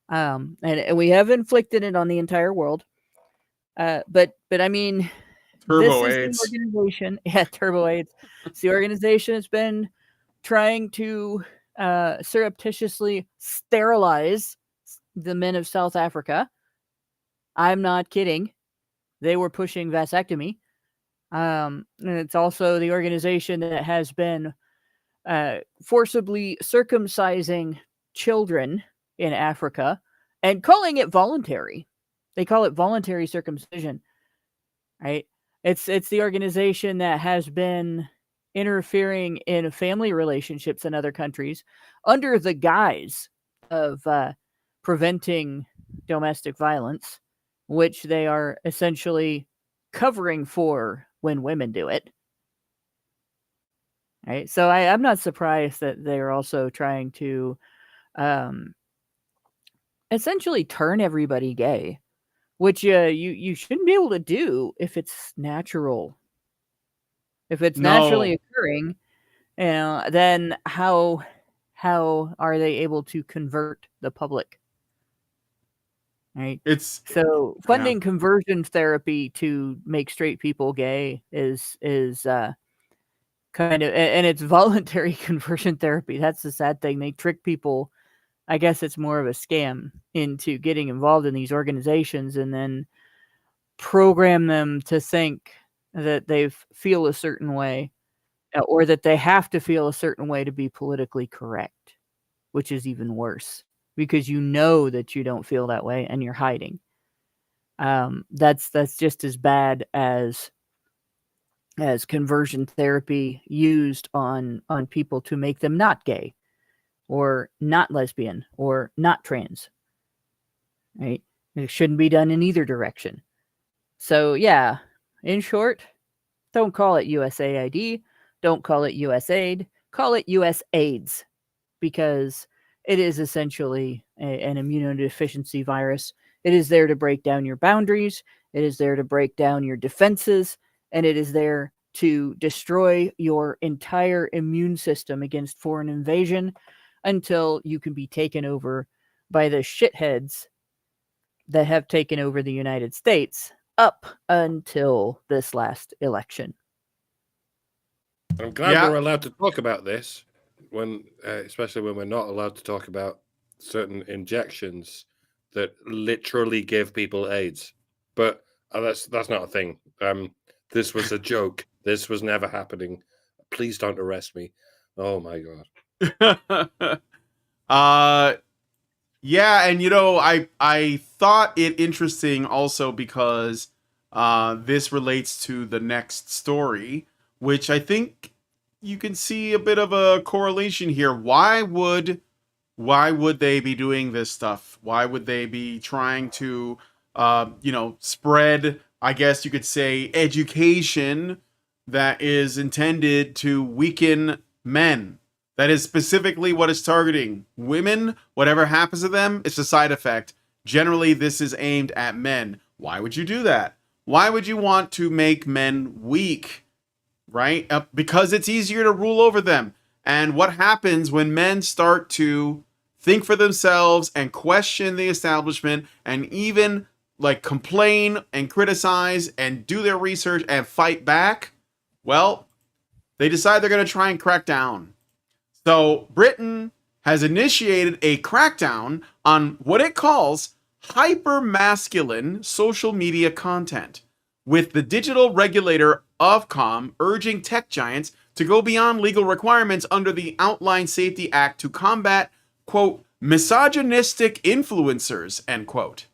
C: And we have inflicted it on the entire world. But I mean,
A: Turbo
C: this is
A: AIDS.
C: the organization. Yeah, Turbo AIDS. It's the organization that's been trying to surreptitiously sterilize the men of South Africa. I'm not kidding. They were pushing vasectomy. And it's also the organization that has been forcibly circumcising children in Africa and calling it voluntary. They call it voluntary circumcision, right? It's the organization that has been interfering in family relationships in other countries under the guise of preventing domestic violence, which they are essentially covering for when women do it. Right? So I'm not surprised that they're also trying to essentially turn everybody gay, which you shouldn't be able to do if it's natural. If it's naturally occurring, then how are they able to convert the public? Right? So funding conversion therapy to make straight people gay is kind of, and it's voluntary conversion therapy. That's the sad thing. They trick people. I guess it's more of a scam into getting involved in these organizations and then program them to think that they feel a certain way, or that they have to feel a certain way to be politically correct, which is even worse because you know that you don't feel that way and you're hiding. That's just as bad as conversion therapy used on people to make them not gay or not lesbian or not trans. Right? It shouldn't be done in either direction. So yeah, in short, don't call it USAID, don't call it USAID, call it USAIDs, because it is essentially an immunodeficiency virus. It is there to break down your boundaries, it is there to break down your defenses, and it is there to destroy your entire immune system against foreign invasion until you can be taken over by the shitheads that have taken over the United States up until this last election.
B: I'm glad we're allowed to talk about this, especially when we're not allowed to talk about certain injections that literally give people AIDS. But that's not a thing. This was a joke. This was never happening. Please don't arrest me. Oh my God.
A: Yeah, and I thought it interesting also because this relates to the next story, which I think you can see a bit of a correlation here. Why would they be doing this stuff? Why would they be trying to spread, I guess you could say, education that is intended to weaken men? That is specifically what it's targeting. Women, whatever happens to them, it's a side effect. Generally, this is aimed at men. Why would you do that? Why would you want to make men weak? Right? Because it's easier to rule over them. And what happens when men start to think for themselves and question the establishment and even like complain and criticize and do their research and fight back? Well, they decide they're going to try and crack down. So Britain has initiated a crackdown on what it calls hyper-masculine social media content, with the digital regulator Ofcom urging tech giants to go beyond legal requirements under the Outline Safety Act to combat, quote, misogynistic influencers, end quote.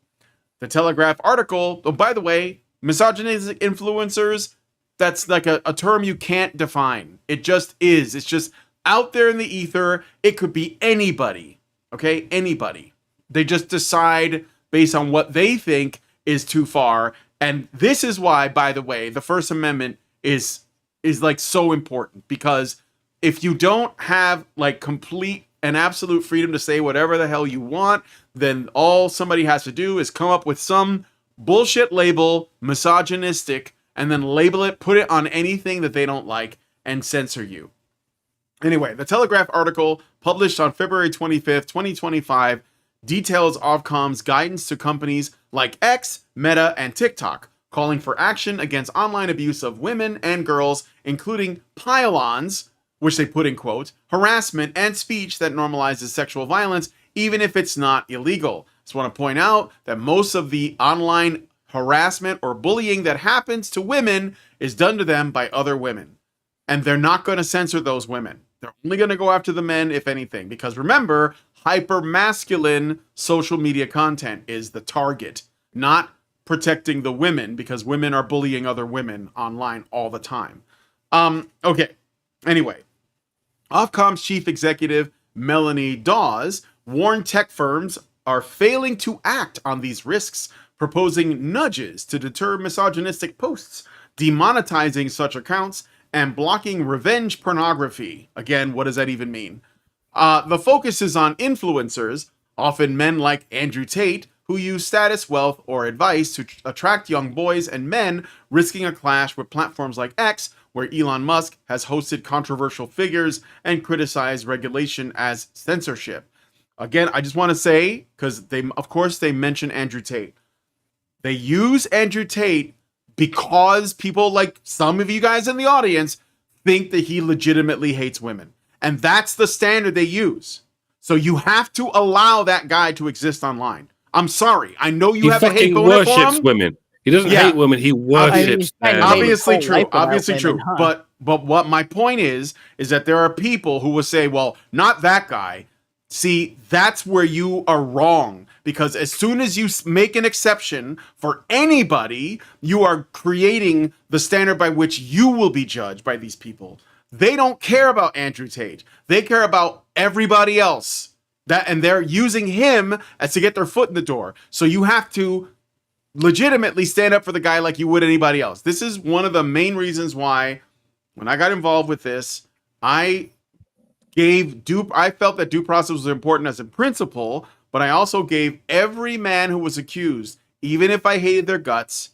A: The Telegraph article, oh, by the way, misogynistic influencers, that's like a term you can't define. It just is. It's just out there in the ether. It could be anybody, okay? Anybody. They just decide based on what they think is too far. And this is why, by the way, the First Amendment is like so important, because if you don't have like complete and absolute freedom to say whatever the hell you want, then all somebody has to do is come up with some bullshit label, misogynistic, and then label it, put it on anything that they don't like, and censor you. Anyway, the Telegraph article published on February 25th, 2025 details Ofcom's guidance to companies like X, Meta, and TikTok, calling for action against online abuse of women and girls, including pile-ons, which they put in quotes, harassment, and speech that normalizes sexual violence, even if it's not illegal. I just want to point out that most of the online harassment or bullying that happens to women is done to them by other women. And they're not going to censor those women. They're only going to go after the men, if anything. Because remember, hyper-masculine social media content is the target, not protecting the women, because women are bullying other women online all the time. Okay. Anyway, Ofcom's chief executive, Melanie Dawes, warned tech firms are failing to act on these risks, proposing nudges to deter misogynistic posts, demonetizing such accounts, and blocking revenge pornography. Again, what does that even mean? The focus is on influencers, often men like Andrew Tate, who use status, wealth, or advice to attract young boys and men, risking a clash with platforms like X, where Elon Musk has hosted controversial figures and criticized regulation as censorship. Again, I just want to say, because of course they mention Andrew Tate. They use Andrew Tate because people like some of you guys in the audience think that he legitimately hates women. And that's the standard they use. So you have to allow that guy to exist online. I'm sorry. I know you have a hate boner for him.
B: Women. He doesn't hate women. He worships them.
A: Obviously true. Obviously true. Huh? But what my point is that there are people who will say, well, not that guy. See, that's where you are wrong. Because as soon as you make an exception for anybody, you are creating the standard by which you will be judged by these people. They don't care about Andrew Tate. They care about everybody else. And they're using him as to get their foot in the door. So you have to legitimately stand up for the guy like you would anybody else. This is one of the main reasons why, when I got involved with this, I felt that due process was important as a principle, but I also gave every man who was accused, even if I hated their guts,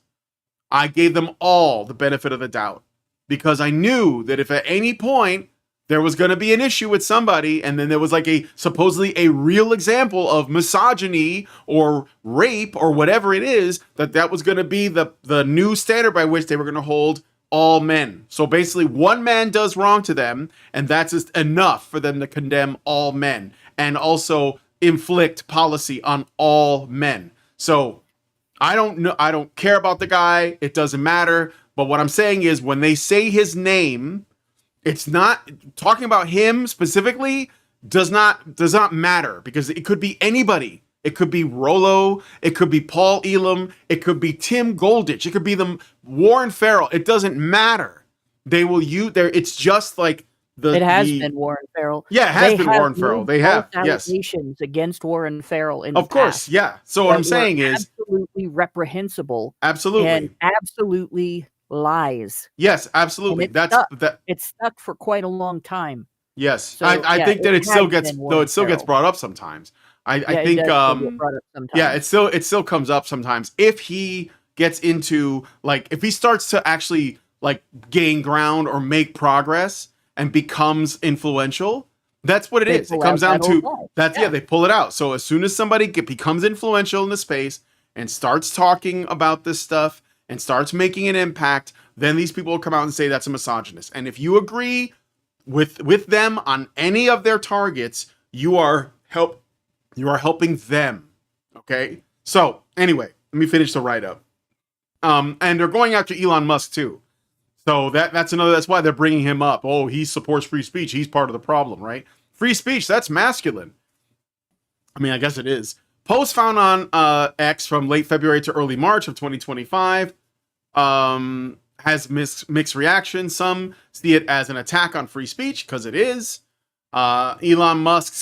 A: I gave them all the benefit of the doubt. Because I knew that if at any point there was going to be an issue with somebody, and then there was like supposedly a real example of misogyny or rape or whatever it is, that was going to be the new standard by which they were going to hold all men. So basically one man does wrong to them, and that's just enough for them to condemn all men and also inflict policy on all men. So I don't care about the guy. It doesn't matter. But what I'm saying is when they say his name, it's not talking about him specifically. does not matter, because it could be anybody. It could be Rollo, it could be Paul Elam, it could be Tim Golditch, it could be the Warren Farrell. It doesn't matter. They will use there. It's just like
C: It has been Warren Farrell.
A: Yeah, it has
C: They
A: been
C: have
A: Warren Farrell.
C: made
A: They have,
C: false
A: yes.
C: allegations against Warren Farrell in the
A: Of course,
C: past
A: yeah. So what
C: that
A: I'm saying
C: were
A: is
C: absolutely reprehensible
A: absolutely.
C: and absolutely lies.
A: Yes, absolutely.
C: And
A: That's
C: stuck.
A: that.
C: It's stuck for quite a long time.
A: Yes,
C: So,
A: I
C: yeah,
A: think that
C: it
A: it still
C: has
A: gets
C: been
A: though
C: Warren
A: it still gets
C: Farrell.
A: brought up sometimes. I
C: Yeah,
A: think
C: it does still get brought up sometimes.
A: yeah, it still comes up sometimes. If he gets into, like, if he starts to actually like gain ground or make progress and becomes influential, that's what it
C: They
A: is. It
C: pull
A: comes
C: out
A: down
C: that
A: to
C: old lie.
A: that's yeah, they pull it out. So as soon as somebody becomes influential in the space and starts talking about this stuff and starts making an impact, then these people will come out and say that's a misogynist. And if you agree with them on any of their targets, you are helping them. Okay? So, anyway, let me finish the write-up. And they're going after Elon Musk too. So that's why they're bringing him up. Oh, he supports free speech. He's part of the problem, right? Free speech, that's masculine. I mean, I guess it is. Post found on X from late February to early March of 2025 has mixed reactions. Some see it as an attack on free speech, because it is. Elon Musk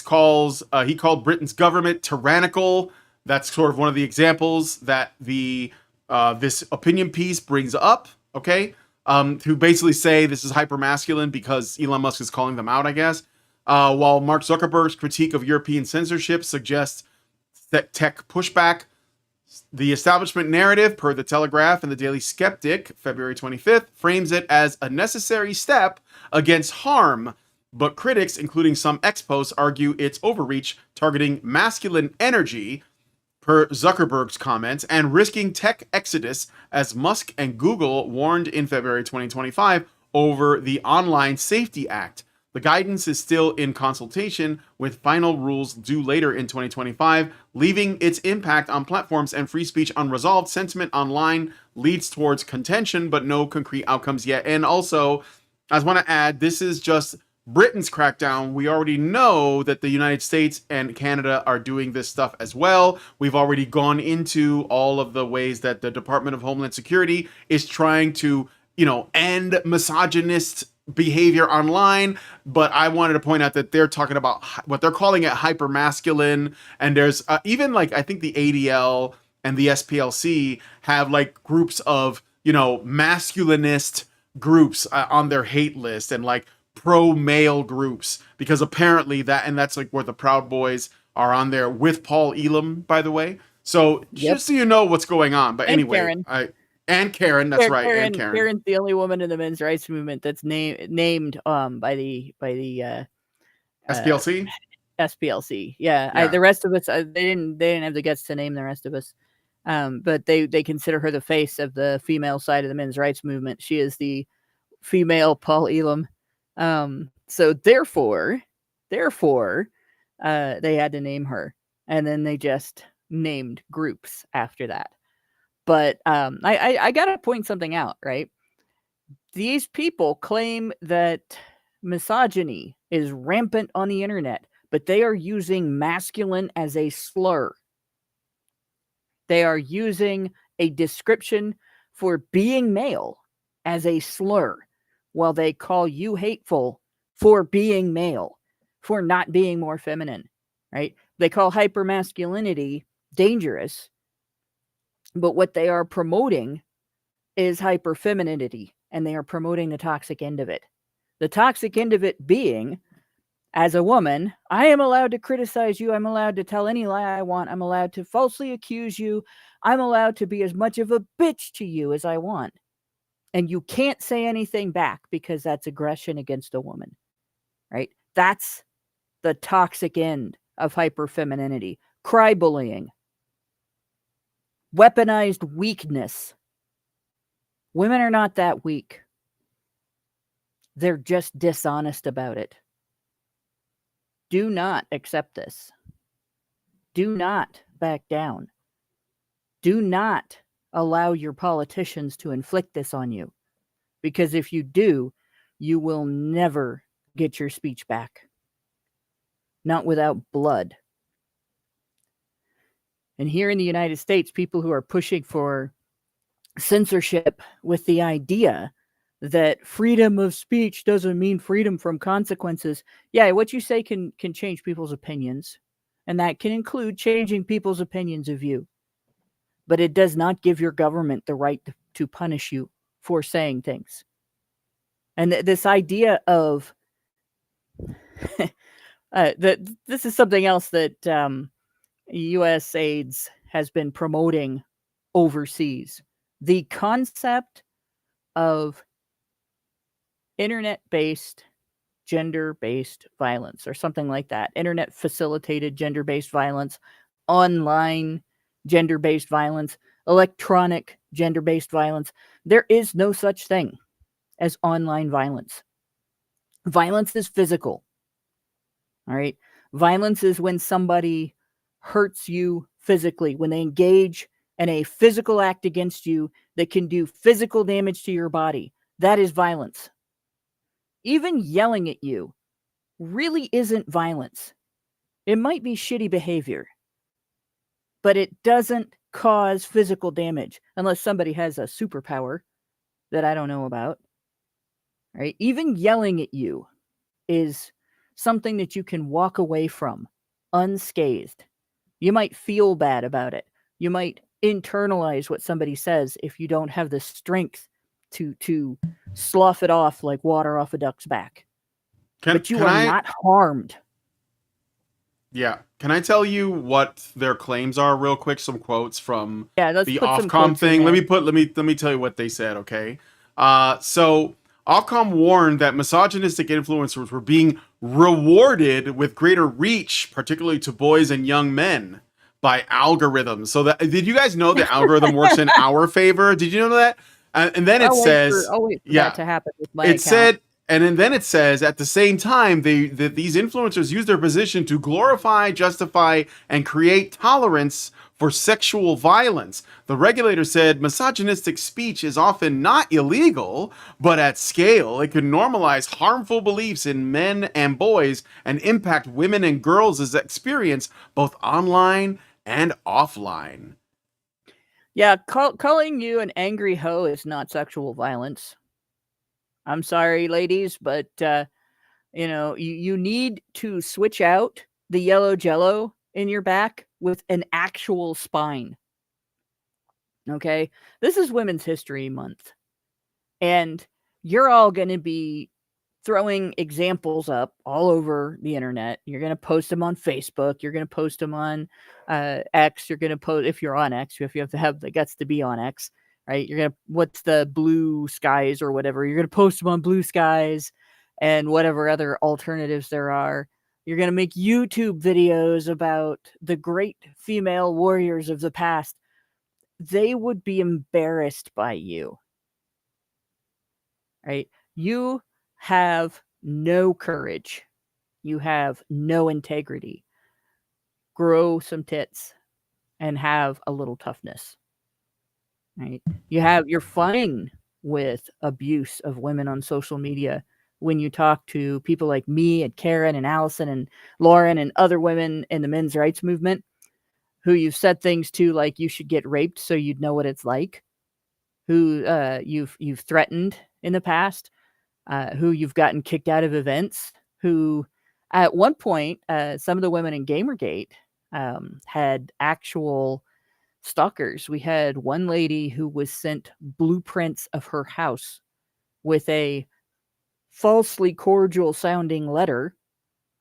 A: he called Britain's government tyrannical. That's sort of one of the examples that this opinion piece brings up. Okay, who basically say this is hypermasculine because Elon Musk is calling them out, I guess. While Mark Zuckerberg's critique of European censorship suggests that tech pushback, the establishment narrative, per the Telegraph and the Daily Skeptic, February 25th, frames it as a necessary step against harm, but critics, including some expos, argue it's overreach, targeting masculine energy, per Zuckerberg's comments, and risking tech exodus, as Musk and Google warned in February 2025 over the Online Safety Act. The guidance is still in consultation, with final rules due later in 2025, leaving its impact on platforms and free speech unresolved. Sentiment online leads towards contention, but no concrete outcomes yet. And also, I want to add, this is just Britain's crackdown. We already know that the United States and Canada are doing this stuff as well. We've already gone into all of the ways that the Department of Homeland Security is trying to, end misogynist behavior online. But I wanted to point out that they're talking about what they're calling it hypermasculine. And there's even, like, I think the ADL and the SPLC have like groups of, masculinist groups on their hate list, and like pro-male groups, because apparently that's like where the Proud Boys are on there with Paul Elam, by the way. So just so you know what's going on. But anyway,
C: Karen.
A: And Karen, that's right.
C: Karen,
A: And Karen.
C: Karen's the only woman in the men's rights movement that's named by the
A: SPLC.
C: SPLC. Yeah. The rest of us, they didn't have the guts to name the rest of us. But they consider her the face of the female side of the men's rights movement. She is the female Paul Elam. So therefore, they had to name her, and then they just named groups after that. But I gotta point something out, right? These people claim that misogyny is rampant on the internet, but they are using masculine as a slur. They are using a description for being male as a slur, while they call you hateful for being male, for not being more feminine, right? They call hypermasculinity dangerous, but what they are promoting is hyperfemininity, and they are promoting the toxic end of it. The toxic end of it being, as a woman, I am allowed to criticize you. I'm allowed to tell any lie I want. I'm allowed to falsely accuse you. I'm allowed to be as much of a bitch to you as I want. And you can't say anything back because that's aggression against a woman, right? That's the toxic end of hyperfemininity. Cry bullying. Weaponized weakness. Women are not that weak. They're just dishonest about it. Do not accept this. Do not back down. Do not allow your politicians to inflict this on you. Because if you do, you will never get your speech back. not without blood. And here in the United States, people who are pushing for censorship with the idea that freedom of speech doesn't mean freedom from consequences. Yeah, what you say can change people's opinions, and that can include changing people's opinions of you. But it does not give your government the right to punish you for saying things. And this idea of this is something else that USAID has been promoting overseas. The concept of internet-based gender-based violence, or something like that. Internet-facilitated gender-based violence, online gender-based violence, electronic gender-based violence. There is no such thing as online violence. Violence is physical. All right? Violence is when somebody hurts you physically, when they engage in a physical act against you that can do physical damage to your body. That is violence. Even yelling at you really isn't violence. It might be shitty behavior, but it doesn't cause physical damage unless somebody has a superpower that I don't know about. Right? Even yelling at you is something that you can walk away from unscathed. You might feel bad about it. You might internalize what somebody says if you don't have the strength to slough it off like water off a duck's back. But you are not harmed.
A: Yeah. Can I tell you what their claims are real quick? Some quotes from the
C: put some
A: Ofcom
C: quotes in
A: thing.
C: there.
A: Let me tell you what they said, okay? So Ofcom warned that misogynistic influencers were being rewarded with greater reach, particularly to boys and young men, by algorithms. So did you guys know the algorithm works in our favor? Did you know that? And then it says,
C: I'll wait for that to happen with my
A: it
C: account.
A: said, and then it says at the same time that these influencers use their position to glorify, justify, and create tolerance for sexual violence. The regulator said misogynistic speech is often not illegal, but at scale, it can normalize harmful beliefs in men and boys and impact women and girls' experience both online and offline.
C: Yeah, calling you an angry hoe is not sexual violence. I'm sorry, ladies, but you need to switch out the yellow jello in your back with an actual spine. Okay? This is Women's History Month. And you're all going to be throwing examples up all over the internet. You're going to post them on Facebook. You're going to post them on X. You're going to post, if you're on X, if you have to have the guts to be on X, right? You're going to, what's the Blue Skies or whatever? You're going to post them on Blue Skies and whatever other alternatives there are. You're going to make YouTube videos about the great female warriors of the past. They would be embarrassed by you, right? You have no courage. You have no integrity. Grow some tits and have a little toughness, right? You're fine with abuse of women on social media when you talk to people like me and Karen and Allison and Lauren and other women in the men's rights movement who you've said things to like you should get raped so you'd know what it's like, who you've threatened in the past, who you've gotten kicked out of events, who at one point, some of the women in Gamergate had actual stalkers. We had one lady who was sent blueprints of her house with a falsely cordial sounding letter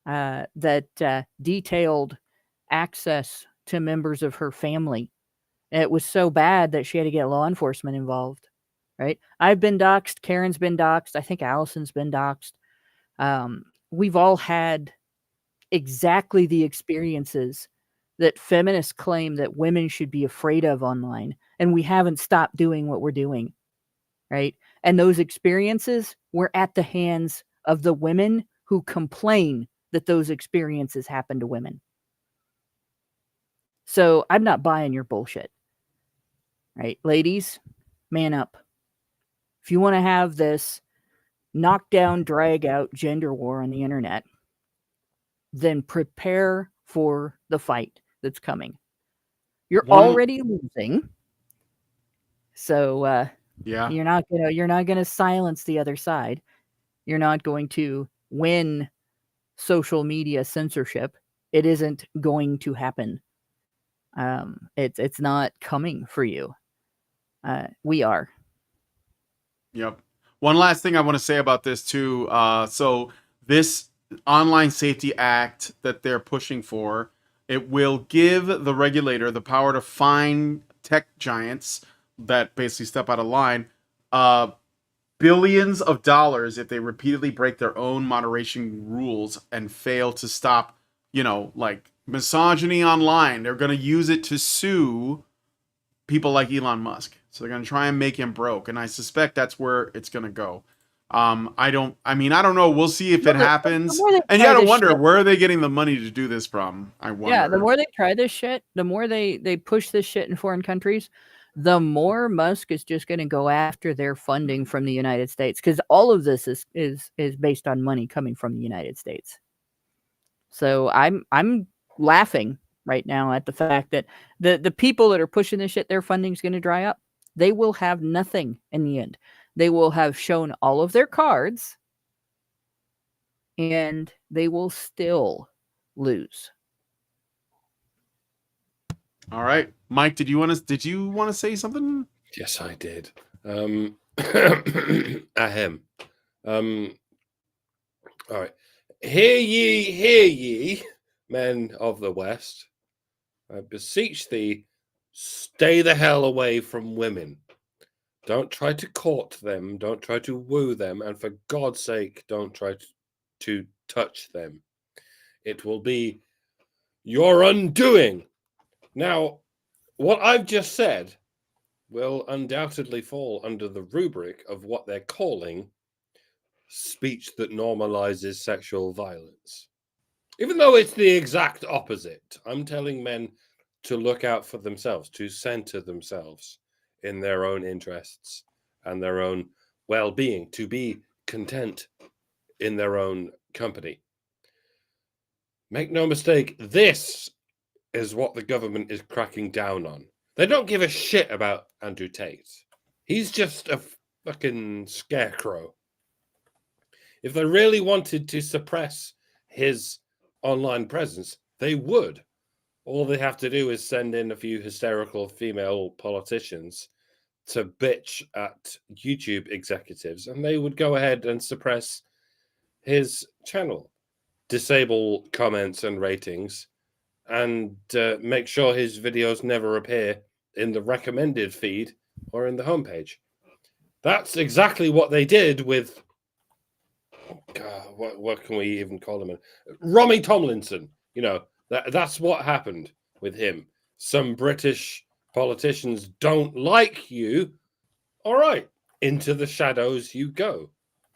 C: that detailed access to members of her family. It was so bad that she had to get law enforcement involved. Right? I've been doxxed. Karen's been doxxed. I think Allison's been doxxed. We've all had exactly the experiences that feminists claim that women should be afraid of online, and we haven't stopped doing what we're doing, right? And those experiences were at the hands of the women who complain that those experiences happen to women. So I'm not buying your bullshit, right? Ladies, man up. If you want to have this knockdown, drag out gender war on the internet, then prepare for the fight that's coming. You're
A: One-
C: already losing. So
A: Yeah.
C: you're not gonna silence the other side. You're not going to win social media censorship. It isn't going to happen. It's not coming for you. We are.
A: Yep. One last thing I want to say about this too. So this Online Safety Act that they're pushing for, it will give the regulator the power to fine tech giants that basically step out of line, billions of dollars if they repeatedly break their own moderation rules and fail to stop, like misogyny online. They're going to use it to sue people like Elon Musk. So they're going to try and make him broke. And I suspect that's where it's going to go. I don't know. We'll see if it happens. And you got to wonder, where are they getting the money to do this from? I wonder.
C: Yeah, the more they try this shit, the more they push this shit in foreign countries, the more Musk is just going to go after their funding from the United States, because all of this is based on money coming from the United States. So I'm laughing right now at the fact that the people that are pushing this shit, their funding's going to dry up. They will have nothing in the end. They will have shown all of their cards, and they will still lose.
A: All right, Mike, did you want to say something?
B: Yes, I did. Ahem. All right. Hear ye, men of the West. I beseech thee, stay the hell away from women. Don't try to court them. Don't try to woo them. And for God's sake, don't try to touch them. It will be your undoing. Now, what I've just said will undoubtedly fall under the rubric of what they're calling speech that normalizes sexual violence. Even though it's the exact opposite, I'm telling men to look out for themselves, to center themselves in their own interests and their own well-being, to be content in their own company. Make no mistake, this is what the government is cracking down on. They don't give a shit about Andrew Tate. He's just a fucking scarecrow. If they really wanted to suppress his online presence, they would. All they have to do is send in a few hysterical female politicians to bitch at YouTube executives, and they would go ahead and suppress his channel, disable comments and ratings, and make sure his videos never appear in the recommended feed or in the homepage. That's exactly what they did with, what can we even call him? Romy Tomlinson. That's what happened with him. Some British politicians don't like you. All right, into the shadows you go.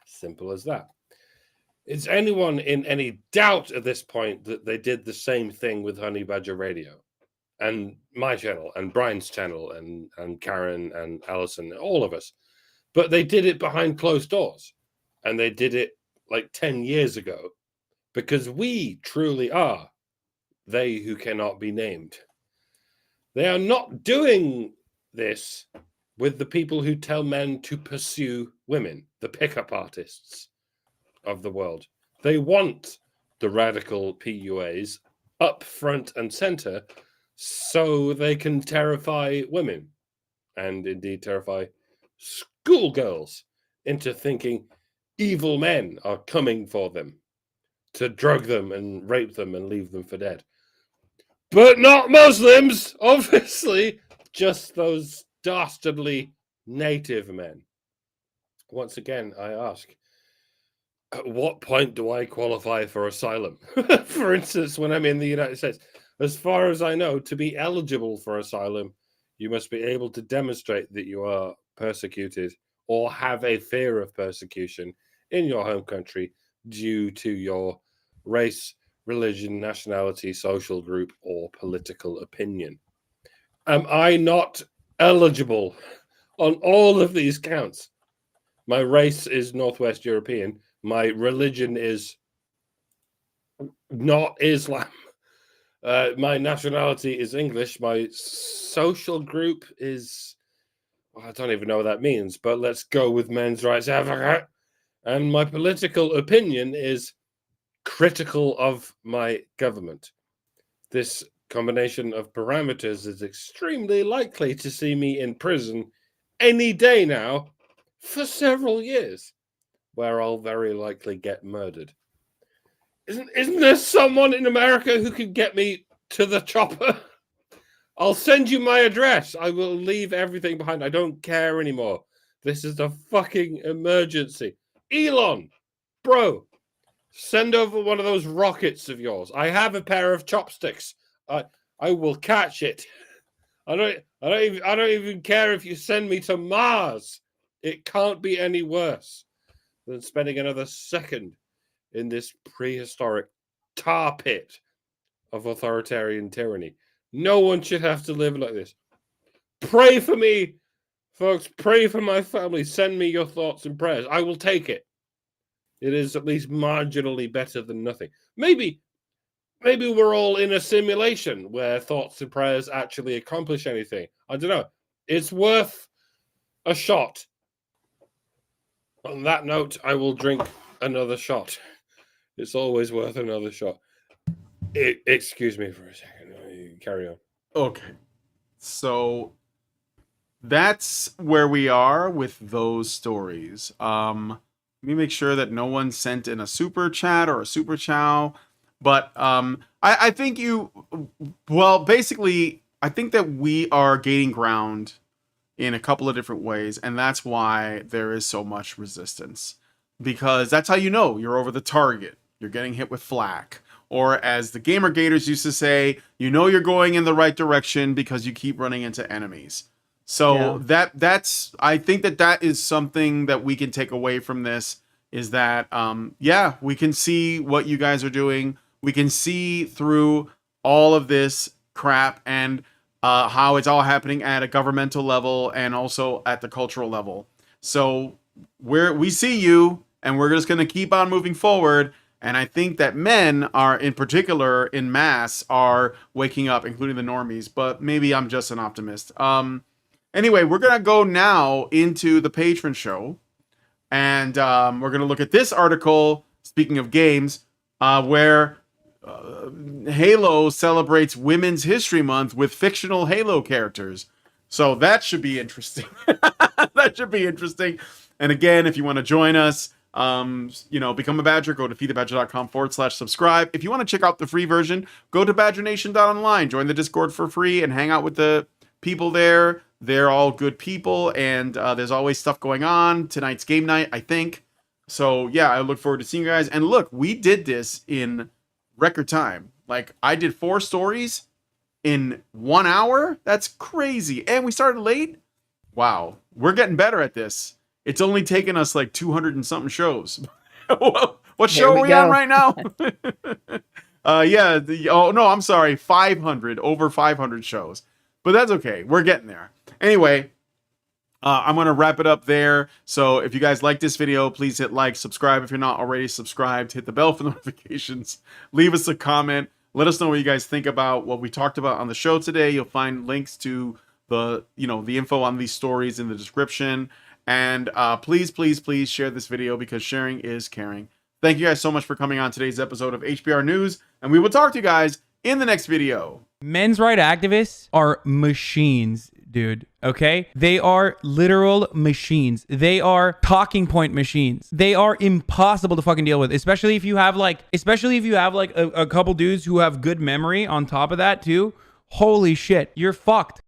B: Simple as that. Is anyone in any doubt at this point that they did the same thing with Honey Badger Radio and my channel and Brian's channel and Karen and Alison, all of us? But they did it behind closed doors, and they did it like 10 years ago, because we truly are they who cannot be named. They are not doing this with the people who tell men to pursue women, the pickup artists of the world. They want the radical PUAs up front and center so they can terrify women, and indeed terrify schoolgirls into thinking evil men are coming for them to drug them and rape them and leave them for dead. But not Muslims, obviously, just those dastardly native men. Once again, I ask, at what point do I qualify for asylum? For instance, when I'm in the United States, as far as I know, to be eligible for asylum, you must be able to demonstrate that you are persecuted or have a fear of persecution in your home country due to your race, religion, nationality, social group, or political opinion. Am I not eligible on all of these counts? My race is Northwest European. My religion is not Islam. My nationality is English. My social group is, I don't even know what that means, but let's go with men's rights advocate. And my political opinion is critical of my government. This combination of parameters is extremely likely to see me in prison any day now for several years, where I'll very likely get murdered. Isn't there someone in America who could get me to the chopper? I'll send you my address. I will leave everything behind. I don't care anymore. This is a fucking emergency. Elon, bro, send over one of those rockets of yours. I have a pair of chopsticks. I will catch it. I don't even care if you send me to Mars. It can't be any worse than spending another second in this prehistoric tar pit of authoritarian tyranny. No one should have to live like this. Pray for me, folks. Pray for my family. Send me your thoughts and prayers. I will take it. It is at least marginally better than nothing. Maybe we're all in a simulation where thoughts and prayers actually accomplish anything. I don't know. It's worth a shot. On that note, I will drink another shot. It's always worth another shot. Excuse me for a second. Carry on.
A: Okay. So that's where we are with those stories. Let me make sure that no one sent in a super chat or a super chow. But I think basically, I think that we are gaining ground in a couple of different ways, and that's why there is so much resistance. Because that's how you know you're over the target. You're getting hit with flack. Or as the Gamer Gators used to say, you know you're going in the right direction because you keep running into enemies. So that's I think that is something that we can take away from this, is that we can see what you guys are doing. We can see through all of this crap and how it's all happening at a governmental level and also at the cultural level. So we see you, and we're just going to keep on moving forward. And I think that men are, in particular, in mass, are waking up, including the normies. But maybe I'm just an optimist. Anyway, we're going to go now into the patron show. And we're going to look at this article, speaking of games, where Halo celebrates Women's History Month with fictional Halo characters. So that should be interesting. That should be interesting. And again, if you want to join us, become a Badger, go to feedthebadger.com/subscribe. If you want to check out the free version, go to badgernation.online, join the Discord for free, and hang out with the people there. They're all good people, and there's always stuff going on. Tonight's game night, I think. So yeah, I look forward to seeing you guys. And look, we did this in record time. Like, I did 4 stories in 1 hour. That's crazy. And we started late. Wow, we're getting better at this. It's only taken us like 200 and something shows. What show are we on right now? I'm sorry, 500, over 500 shows. But that's okay. We're getting there. Anyway, I'm going to wrap it up there. So if you guys like this video, please hit like, subscribe if you're not already subscribed, hit the bell for notifications, leave us a comment. Let us know what you guys think about what we talked about on the show today. You'll find links to the info on these stories in the description. And please share this video, because sharing is caring. Thank you guys so much for coming on today's episode of HBR News, and we will talk to you guys in the next video.
F: Men's rights activists are machines, dude. Okay? They are literal machines. They are talking point machines. They are impossible to fucking deal with, especially if you have like a couple dudes who have good memory on top of that too. Holy shit, you're fucked.